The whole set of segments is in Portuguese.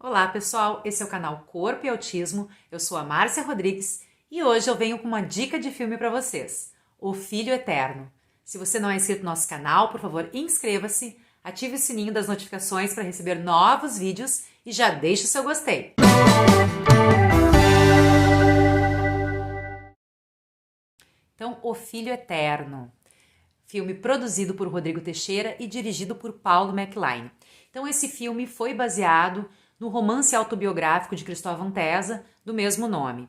Olá pessoal, esse é o canal Corpo e Autismo, eu sou a Márcia Rodrigues e hoje eu venho com uma dica de filme para vocês, O Filho Eterno. Se você não é inscrito no nosso canal, por favor inscreva-se, ative o sininho das notificações para receber novos vídeos e já deixe o seu gostei. Então, O Filho Eterno, filme produzido por Rodrigo Teixeira e dirigido por Paulo McLean. Então esse filme foi baseado no romance autobiográfico de Cristóvão Tesa, do mesmo nome.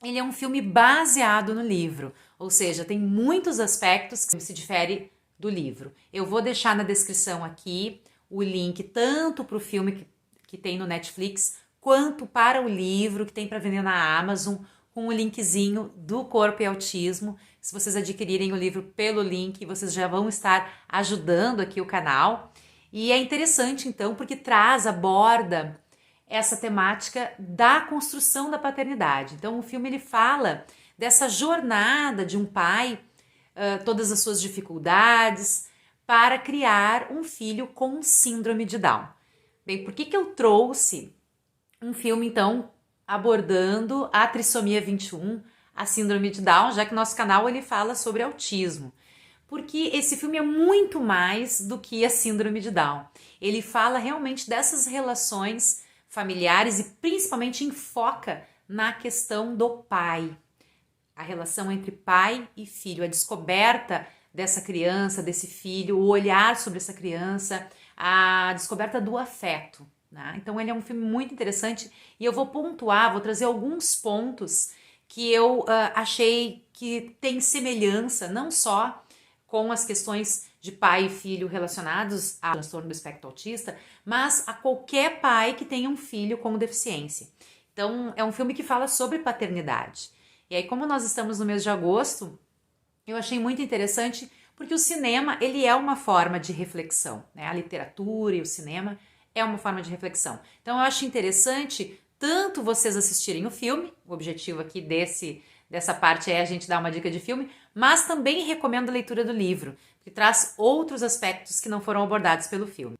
Ele é um filme baseado no livro, ou seja, tem muitos aspectos que se diferem do livro. Eu vou deixar na descrição aqui o link tanto para o filme que tem no Netflix, quanto para o livro que tem para vender na Amazon, com o linkzinho do Corpo e Autismo. Se vocês adquirirem o livro pelo link, vocês já vão estar ajudando aqui o canal. E é interessante, então, porque aborda essa temática da construção da paternidade. Então, o filme ele fala dessa jornada de um pai, todas as suas dificuldades, para criar um filho com síndrome de Down. Bem, por que eu trouxe um filme, então, abordando a trissomia 21, a síndrome de Down, já que nosso canal ele fala sobre autismo? Porque esse filme é muito mais do que a síndrome de Down. Ele fala realmente dessas relações familiares e principalmente enfoca na questão do pai. A relação entre pai e filho, a descoberta dessa criança, desse filho, o olhar sobre essa criança, a descoberta do afeto. Né? Então ele é um filme muito interessante e eu vou pontuar, vou trazer alguns pontos que eu achei que tem semelhança, não só com as questões de pai e filho relacionados ao transtorno do espectro autista, mas a qualquer pai que tenha um filho com deficiência. Então, é um filme que fala sobre paternidade. E aí, como nós estamos no mês de agosto, eu achei muito interessante porque o cinema, ele é uma forma de reflexão, né? A literatura e o cinema é uma forma de reflexão. Então, eu acho interessante tanto vocês assistirem o filme, o objetivo aqui dessa parte é a gente dar uma dica de filme, mas também recomendo a leitura do livro, que traz outros aspectos que não foram abordados pelo filme.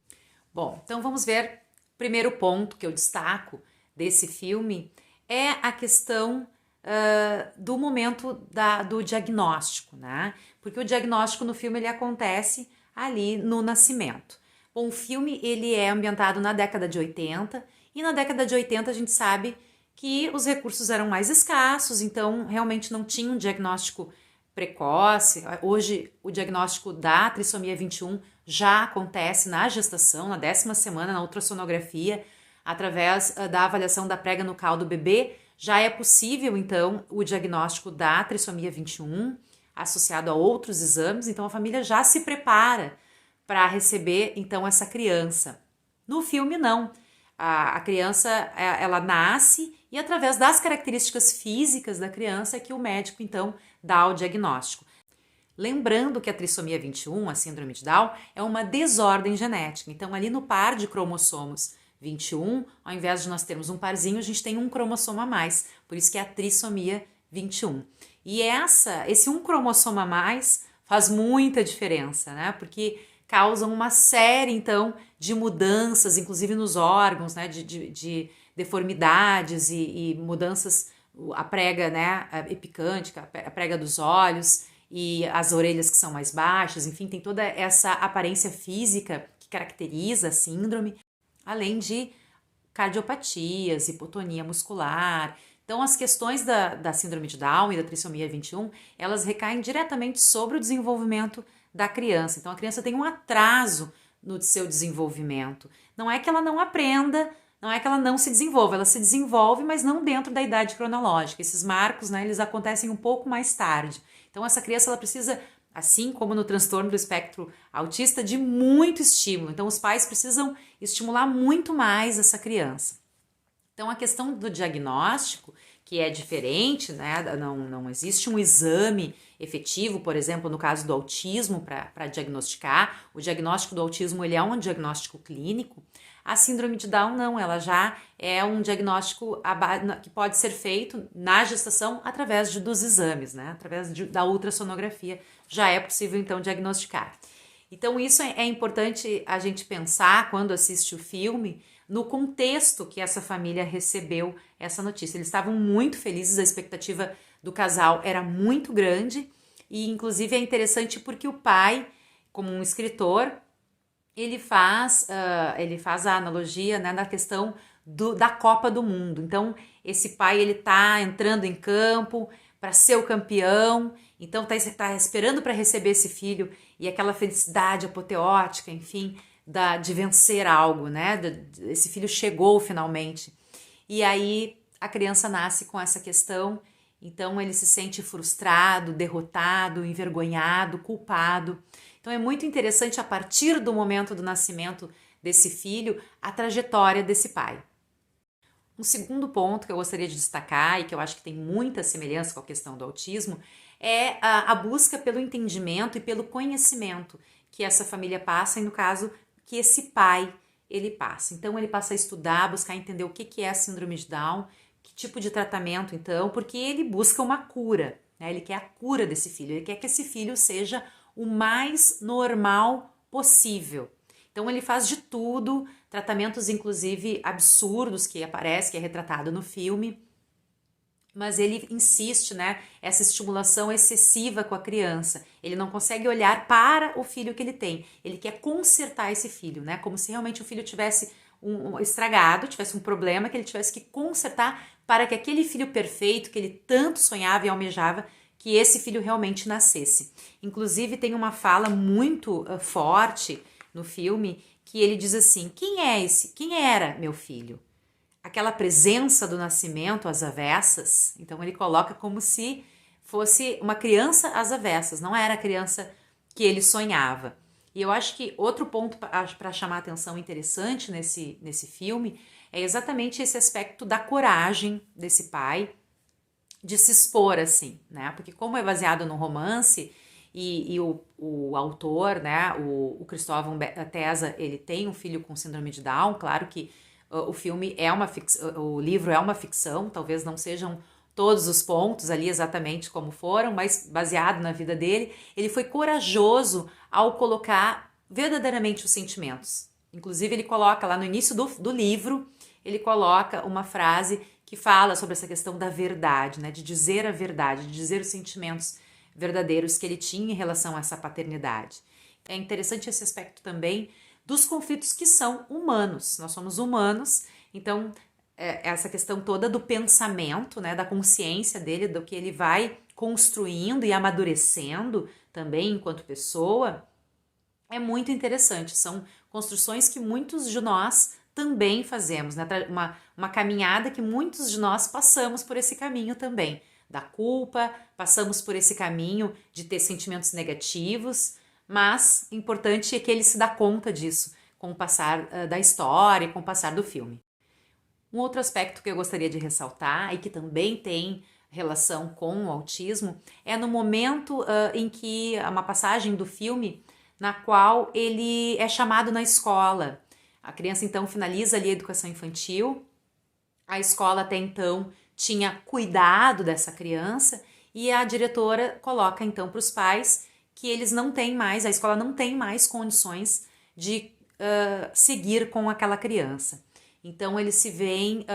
Bom, então vamos ver. O primeiro ponto que eu destaco desse filme é a questão do momento do diagnóstico, né? Porque o diagnóstico no filme ele acontece ali no nascimento. Bom, o filme ele é ambientado na década de 80 e na década de 80 a gente sabe que os recursos eram mais escassos, então realmente não tinha um diagnóstico precoce. Hoje o diagnóstico da trissomia 21 já acontece na gestação, na 10ª semana, na ultrassonografia, através da avaliação da prega nucal do bebê, já é possível então o diagnóstico da trissomia 21, associado a outros exames, então a família já se prepara para receber então essa criança. No filme não. A criança, ela nasce e através das características físicas da criança é que o médico, então, dá o diagnóstico. Lembrando que a trissomia 21, a síndrome de Down, é uma desordem genética. Então, ali no par de cromossomos 21, ao invés de nós termos um parzinho, a gente tem um cromossomo a mais. Por isso que é a trissomia 21. E esse um cromossomo a mais faz muita diferença, né? Porque causam uma série, então, de mudanças, inclusive nos órgãos, né, de deformidades e mudanças, a prega, né, epicântica, a prega dos olhos e as orelhas que são mais baixas, enfim, tem toda essa aparência física que caracteriza a síndrome, além de cardiopatias, hipotonia muscular. Então, as questões da síndrome de Down e da trissomia 21, elas recaem diretamente sobre o desenvolvimento da criança. Então, a criança tem um atraso no seu desenvolvimento. Não é que ela não aprenda, não é que ela não se desenvolva, ela se desenvolve, mas não dentro da idade cronológica. Esses marcos, né, eles acontecem um pouco mais tarde. Então, essa criança, ela precisa, assim como no transtorno do espectro autista, de muito estímulo. Então, os pais precisam estimular muito mais essa criança. Então, a questão do diagnóstico, que é diferente, né? Não existe um exame efetivo, por exemplo, no caso do autismo, para diagnosticar. O diagnóstico do autismo ele é um diagnóstico clínico. A síndrome de Down não, ela já é um diagnóstico que pode ser feito na gestação através dos exames, né? Através da ultrassonografia já é possível então diagnosticar. Então isso é importante a gente pensar quando assiste o filme, no contexto que essa família recebeu essa notícia. Eles estavam muito felizes, a expectativa do casal era muito grande e inclusive é interessante porque o pai, como um escritor, ele faz a analogia, né, da questão da Copa do Mundo. Então, esse pai, ele tá entrando em campo para ser o campeão, então tá esperando para receber esse filho e aquela felicidade apoteótica, enfim, de vencer algo, né? Esse filho chegou finalmente. E aí a criança nasce com essa questão, então ele se sente frustrado, derrotado, envergonhado, culpado. Então é muito interessante, a partir do momento do nascimento desse filho, a trajetória desse pai. Um segundo ponto que eu gostaria de destacar e que eu acho que tem muita semelhança com a questão do autismo é a busca pelo entendimento e pelo conhecimento que essa família passa e, no caso, que esse pai ele passa. Então ele passa a estudar, buscar entender o que é a síndrome de Down, que tipo de tratamento então, porque ele busca uma cura, né? Ele quer a cura desse filho, ele quer que esse filho seja o mais normal possível. Então ele faz de tudo, tratamentos inclusive absurdos que aparece, que é retratado no filme, mas ele insiste, né, essa estimulação excessiva com a criança. Ele não consegue olhar para o filho que ele tem. Ele quer consertar esse filho, né, como se realmente o filho tivesse estragado, tivesse um problema que ele tivesse que consertar para que aquele filho perfeito que ele tanto sonhava e almejava, que esse filho realmente nascesse. Inclusive tem uma fala muito forte no filme que ele diz assim: quem é esse? Quem era meu filho? Aquela presença do nascimento às avessas. Então ele coloca como se fosse uma criança às avessas, não era a criança que ele sonhava. E eu acho que outro ponto para chamar a atenção interessante nesse filme é exatamente esse aspecto da coragem desse pai de se expor assim, né? Porque como é baseado no romance e o autor, né, o Cristóvão Tesa, ele tem um filho com síndrome de Down, claro que o filme é uma ficção, o livro é uma ficção, talvez não sejam todos os pontos ali exatamente como foram, mas baseado na vida dele, ele foi corajoso ao colocar verdadeiramente os sentimentos. Inclusive ele coloca lá no início do livro, ele coloca uma frase que fala sobre essa questão da verdade, né, de dizer a verdade, de dizer os sentimentos verdadeiros que ele tinha em relação a essa paternidade. É interessante esse aspecto também dos conflitos que são humanos. Nós somos humanos, então essa questão toda do pensamento, né, da consciência dele, do que ele vai construindo e amadurecendo também enquanto pessoa, é muito interessante. São construções que muitos de nós também fazemos, né? Uma caminhada que muitos de nós passamos por esse caminho também, da culpa, passamos por esse caminho de ter sentimentos negativos, mas o importante é que ele se dá conta disso com o passar da história e com o passar do filme. Um outro aspecto que eu gostaria de ressaltar e que também tem relação com o autismo é no momento em que uma passagem do filme na qual ele é chamado na escola. A criança então finaliza ali a educação infantil, a escola até então tinha cuidado dessa criança e a diretora coloca então para os pais que eles não têm mais, a escola não tem mais condições de seguir com aquela criança. Então eles se veem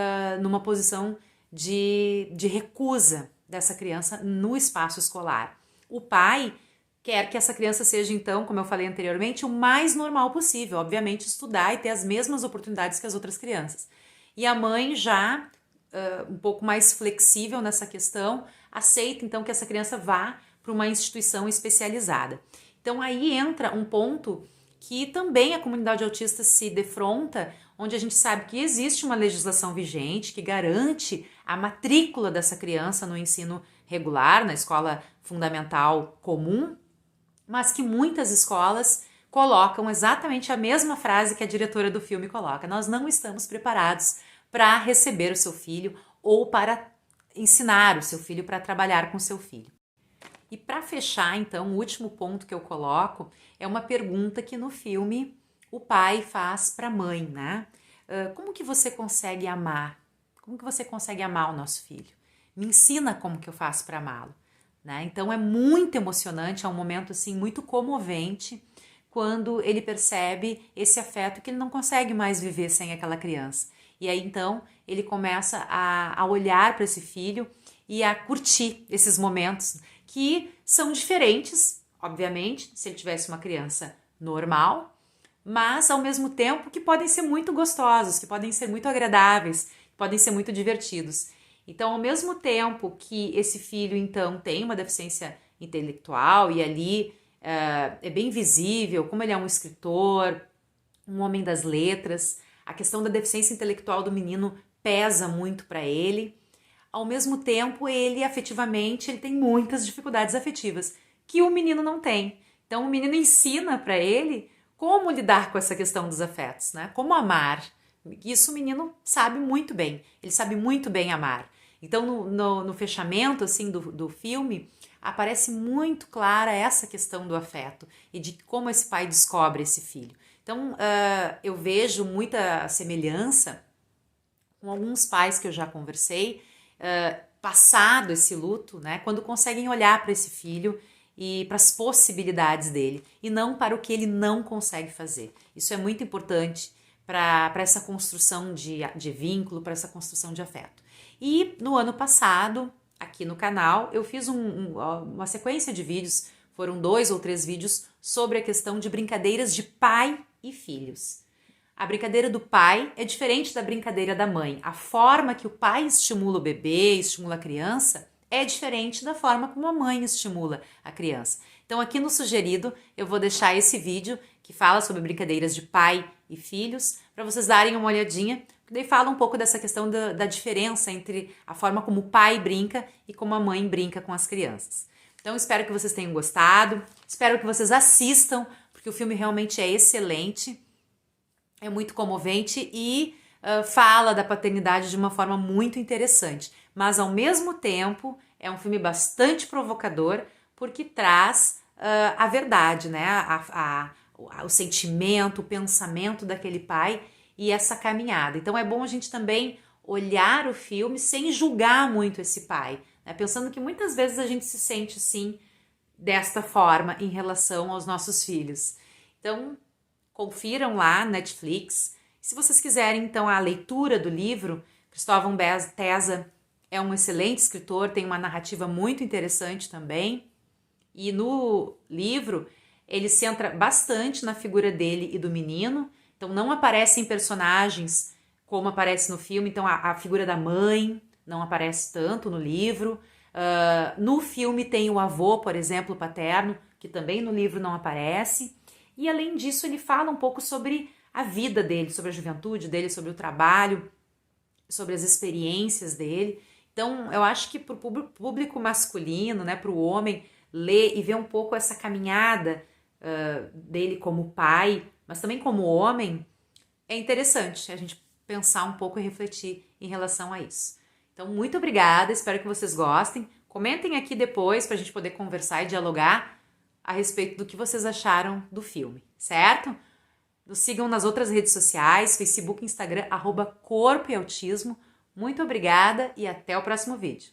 numa posição de recusa dessa criança no espaço escolar. O pai quer que essa criança seja, então, como eu falei anteriormente, o mais normal possível, obviamente estudar e ter as mesmas oportunidades que as outras crianças. E a mãe já, um pouco mais flexível nessa questão, aceita então que essa criança vá para uma instituição especializada. Então aí entra um ponto que também a comunidade autista se defronta, onde a gente sabe que existe uma legislação vigente que garante a matrícula dessa criança no ensino regular, na escola fundamental comum, mas que muitas escolas colocam exatamente a mesma frase que a diretora do filme coloca: nós não estamos preparados para receber o seu filho ou para ensinar o seu filho, para trabalhar com o seu filho. E para fechar, então, o último ponto que eu coloco é uma pergunta que no filme o pai faz para a mãe, né? Como que você consegue amar? Como que você consegue amar o nosso filho? Me ensina como que eu faço para amá-lo, né? Então é muito emocionante, é um momento assim muito comovente, quando ele percebe esse afeto que ele não consegue mais viver sem aquela criança. E aí então ele começa a olhar para esse filho e a curtir esses momentos que são diferentes, obviamente, se ele tivesse uma criança normal, mas ao mesmo tempo que podem ser muito gostosos, que podem ser muito agradáveis, que podem ser muito divertidos. Então, ao mesmo tempo que esse filho então tem uma deficiência intelectual e ali é bem visível como ele é um escritor, um homem das letras, a questão da deficiência intelectual do menino pesa muito para ele. Ao mesmo tempo, ele afetivamente ele tem muitas dificuldades afetivas que o menino não tem. Então, o menino ensina para ele como lidar com essa questão dos afetos, né? Como amar. Isso o menino sabe muito bem. Ele sabe muito bem amar. Então, no fechamento assim do filme, aparece muito clara essa questão do afeto e de como esse pai descobre esse filho. Então, eu vejo muita semelhança com alguns pais que eu já conversei, passado esse luto, né, quando conseguem olhar para esse filho e para as possibilidades dele, e não para o que ele não consegue fazer. Isso é muito importante para essa construção de vínculo, para essa construção de afeto. E no ano passado, aqui no canal, eu fiz uma sequência de vídeos, foram 2 ou 3 vídeos, sobre a questão de brincadeiras de pai e filhos. A brincadeira do pai é diferente da brincadeira da mãe. A forma que o pai estimula o bebê, estimula a criança, é diferente da forma como a mãe estimula a criança. Então aqui no sugerido eu vou deixar esse vídeo que fala sobre brincadeiras de pai e filhos, para vocês darem uma olhadinha, que daí fala um pouco dessa questão da diferença entre a forma como o pai brinca e como a mãe brinca com as crianças. Então espero que vocês tenham gostado, espero que vocês assistam, porque o filme realmente é excelente, é muito comovente e fala da paternidade de uma forma muito interessante, mas ao mesmo tempo é um filme bastante provocador, porque traz a verdade, né? O sentimento, o pensamento daquele pai e essa caminhada. Então é bom a gente também olhar o filme sem julgar muito esse pai, né? Pensando que muitas vezes a gente se sente assim, desta forma, em relação aos nossos filhos. Então, confiram lá na Netflix. Se vocês quiserem, então, a leitura do livro, Cristóvão Tesa é um excelente escritor, tem uma narrativa muito interessante também. E no livro, ele se centra bastante na figura dele e do menino. Então, não aparecem personagens como aparece no filme. Então, a figura da mãe não aparece tanto no livro. No filme tem o avô, por exemplo, paterno, que também no livro não aparece. E além disso, ele fala um pouco sobre a vida dele, sobre a juventude dele, sobre o trabalho, sobre as experiências dele. Então, eu acho que para o público masculino, né, para o homem, ler e ver um pouco essa caminhada dele como pai, mas também como homem, é interessante a gente pensar um pouco e refletir em relação a isso. Então, muito obrigada, espero que vocês gostem. Comentem aqui depois para a gente poder conversar e dialogar a respeito do que vocês acharam do filme, certo? Nos sigam nas outras redes sociais, Facebook, Instagram, @corpo e autismo. Muito obrigada e até o próximo vídeo.